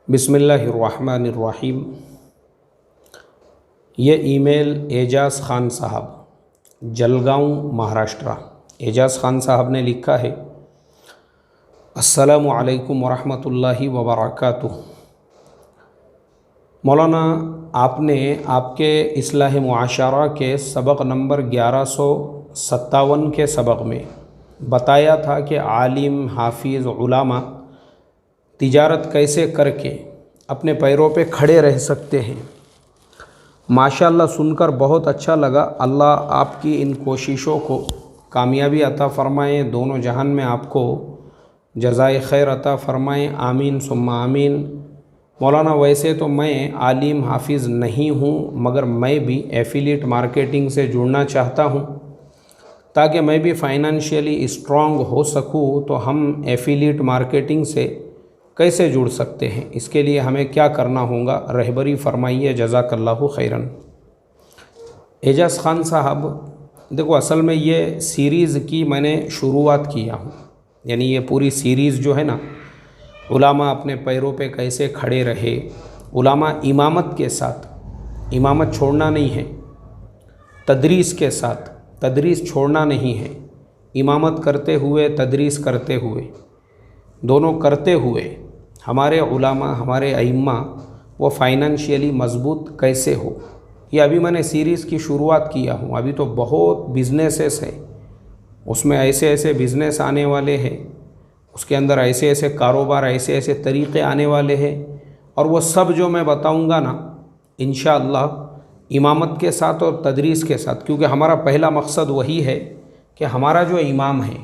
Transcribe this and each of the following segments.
बिस्मिल्लाहिर्रहमानिर्रहीम। ये ईमेल एजाज़ ख़ान साहब, जलगांव, महाराष्ट्र। एजाज़ ख़ान साहब ने लिखा है, अस्सलामु अलैकुम वरहमतुल्लाहि वबरकातुहू। मौलाना, आपने आपके इस्लाह मुआशरा के सबक नंबर 1157 के सबक में बताया था कि आलिम, हाफिज़, उलामा तिजारत कैसे करके अपने पैरों पे खड़े रह सकते हैं। माशाअल्लाह, सुनकर बहुत अच्छा लगा। अल्लाह आपकी इन कोशिशों को कामयाबी अता फ़रमाएँ, दोनों जहान में आपको जज़ाए खैर अता फ़रमाएँ। आमीन सुम्मा आमीन। मौलाना, वैसे तो मैं आलिम हाफिज़ नहीं हूँ, मगर मैं भी एफिलिएट मार्केटिंग से जुड़ना चाहता हूँ ताकि मैं भी फाइनेंशियली स्ट्रॉन्ग हो सकूँ। तो हम एफिलिएट मार्केटिंग से कैसे जुड़ सकते हैं, इसके लिए हमें क्या करना होगा, रहबरी फरमाइए, जज़ाकल्लाहु खैरन। एजाज़ ख़ान साहब, देखो, असल में ये सीरीज़ की मैंने शुरुआत किया हूँ, यानी ये पूरी सीरीज़ जो है ना, उलामा अपने पैरों पे कैसे खड़े रहे। उलामा इमामत के साथ, इमामत छोड़ना नहीं है, तदरीस के साथ, तदरीस छोड़ना नहीं है, इमामत करते हुए, तदरीस करते हुए, दोनों करते हुए हमारे उलामा, हमारे अइम्मा वो फाइनेंशियली मजबूत कैसे हो, ये अभी मैंने सीरीज़ की शुरुआत किया हूँ। अभी तो बहुत बिजनेसेस है, उसमें ऐसे ऐसे बिज़नेस आने वाले हैं, उसके अंदर ऐसे ऐसे कारोबार, ऐसे ऐसे तरीक़े आने वाले हैं, और वो सब जो मैं बताऊँगा ना, इंशाअल्लाह इमामत के साथ और तदरीस के साथ, क्योंकि हमारा पहला मकसद वही है कि हमारा जो इमाम है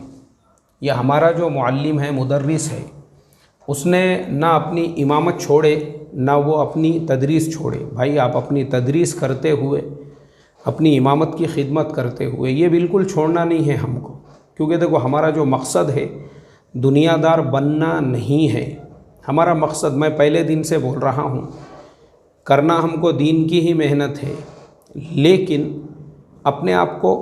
या हमारा जो मुअल्लिम है, मुदर्रिस है, उसने ना अपनी इमामत छोड़े, ना वो अपनी तदरीस छोड़े। भाई, आप अपनी तदरीस करते हुए, अपनी इमामत की खिदमत करते हुए, ये बिल्कुल छोड़ना नहीं है हमको, क्योंकि देखो, हमारा जो मकसद है दुनियादार बनना नहीं है। हमारा मकसद, मैं पहले दिन से बोल रहा हूँ, करना हमको दीन की ही मेहनत है, लेकिन अपने आप को,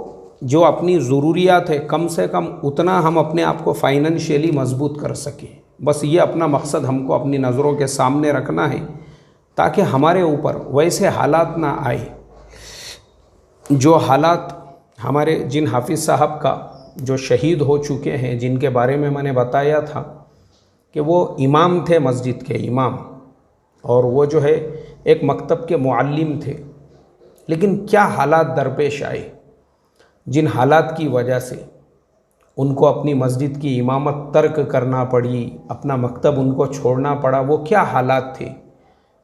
जो अपनी ज़रूरियात है, कम से कम उतना हम अपने आप को फाइनेंशियली मजबूत कर सकें। बस ये अपना मकसद हमको अपनी नज़रों के सामने रखना है, ताकि हमारे ऊपर वैसे हालात ना आए जो हालात हमारे, जिन हाफिज़ साहब का जो शहीद हो चुके हैं, जिनके बारे में मैंने बताया था कि वो इमाम थे, मस्जिद के इमाम, और वो जो है एक मकतब के मुअल्लिम थे, लेकिन क्या हालात दरपेश आए, जिन हालात की वजह से उनको अपनी मस्जिद की इमामत तर्क करना पड़ी, अपना मकतब उनको छोड़ना पड़ा, वो क्या हालात थे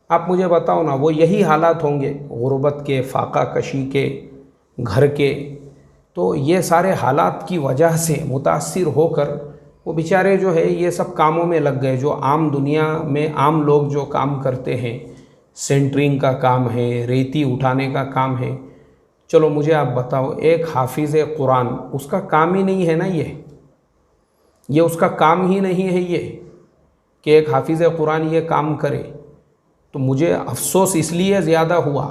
आप मुझे बताओ ना। वो यही हालात होंगे गुर्बत के, फाका कशी के, घर के। तो ये सारे हालात की वजह से मुतासिर होकर वो बेचारे जो है ये सब कामों में लग गए, जो आम दुनिया में आम लोग जो काम करते हैं। सेंटरिंग का काम है, रेती उठाने का काम है। चलो मुझे आप बताओ, एक हाफिज़ कुरान, उसका काम ही नहीं है ना ये उसका काम ही नहीं है ये कि एक हाफिज़ कुरान ये काम करे। तो मुझे अफसोस इसलिए ज़्यादा हुआ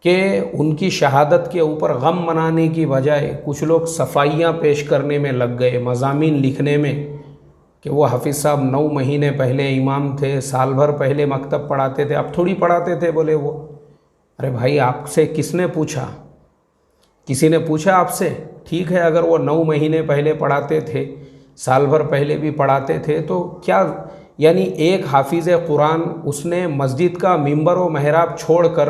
कि उनकी शहादत के ऊपर गम मनाने की बजाय कुछ लोग सफाइयाँ पेश करने में लग गए, मज़ामीन लिखने में, कि वो हाफिज़ साहब 9 महीने पहले इमाम थे, साल भर पहले मकतब पढ़ाते थे, अब थोड़ी पढ़ाते थे। बोले वो, अरे भाई, आपसे किसने पूछा? किसी ने पूछा आपसे? ठीक है, अगर वो 9 महीने पहले पढ़ाते थे, साल भर पहले भी पढ़ाते थे, तो क्या, यानी एक हाफिज़ कुरान, उसने मस्जिद का मिंबर व महराब छोड़कर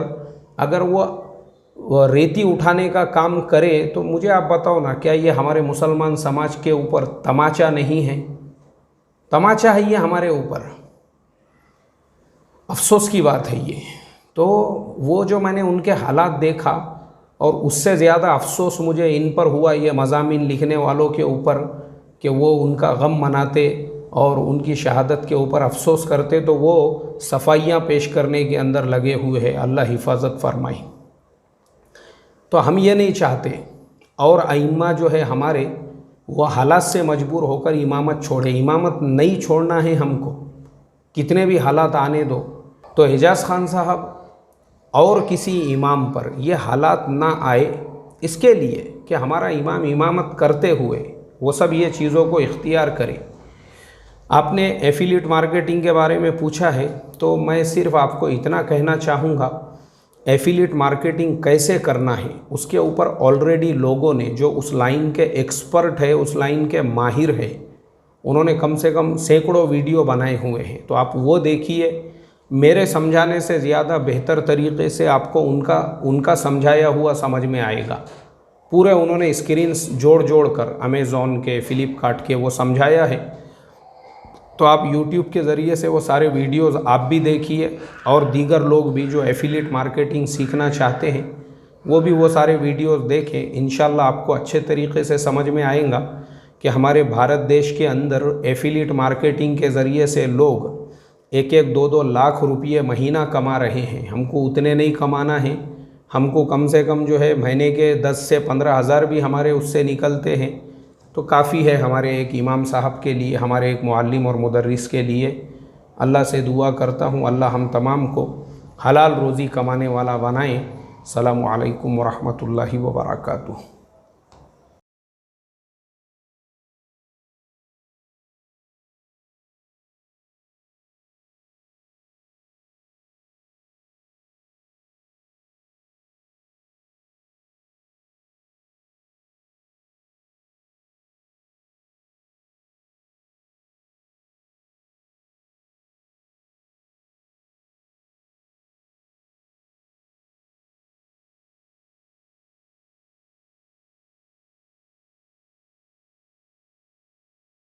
अगर वो रेती उठाने का काम करे, तो मुझे आप बताओ ना, क्या ये हमारे मुसलमान समाज के ऊपर तमाचा नहीं है? तमाचा है ये हमारे ऊपर। अफसोस की बात है ये। तो वो जो मैंने उनके हालात देखा, और उससे ज़्यादा अफसोस मुझे इन पर हुआ, ये मज़ामीन लिखने वालों के ऊपर, कि वो उनका गम मनाते और उनकी शहादत के ऊपर अफसोस करते, तो वो सफाइयाँ पेश करने के अंदर लगे हुए हैं। अल्लाह हिफाजत फरमाए। तो हम ये नहीं चाहते, और अइम्मा जो है हमारे, वो हालात से मजबूर होकर इमामत छोड़े। इमामत नहीं छोड़ना है हमको, कितने भी हालात आने दो। तो एजाज़ ख़ान साहब और किसी इमाम पर ये हालात ना आए, इसके लिए कि हमारा इमाम इमामत करते हुए वो सब ये चीज़ों को इख्तियार करे। आपने एफिलिएट मार्केटिंग के बारे में पूछा है, तो मैं सिर्फ आपको इतना कहना चाहूँगा, एफिलिएट मार्केटिंग कैसे करना है उसके ऊपर ऑलरेडी लोगों ने, जो उस लाइन के एक्सपर्ट है, उस लाइन के माहिर है, उन्होंने कम से कम सैकड़ों वीडियो बनाए हुए हैं। तो आप वो देखिए, मेरे समझाने से ज़्यादा बेहतर तरीके से आपको उनका समझाया हुआ समझ में आएगा। पूरे उन्होंने स्क्रीन जोड़ जोड़ कर अमेज़ॉन के, फ़्लिपकार्ट के वो समझाया है। तो आप यूट्यूब के ज़रिए से वो सारे वीडियोस आप भी देखिए, और दीगर लोग भी जो एफिलिएट मार्केटिंग सीखना चाहते हैं वो भी वो सारे वीडियोस देखें। इंशाल्लाह आपको अच्छे तरीके से समझ में आएगा कि हमारे भारत देश के अंदर एफिलिएट मार्केटिंग के ज़रिए से लोग 1-1, 2-2 लाख रुपये महीना कमा रहे हैं। हमको उतने नहीं कमाना है, हमको कम से कम जो है महीने के 10 से 15 हज़ार भी हमारे उससे निकलते हैं तो काफ़ी है हमारे एक इमाम साहब के लिए, हमारे एक मुअल्लिम और मुदर्रिस के लिए। अल्लाह से दुआ करता हूँ अल्लाह हम तमाम को हलाल रोज़ी कमाने वाला बनाएं। अस्सलामु अलैकुम व रहमतुल्लाहि व बरकातुहू।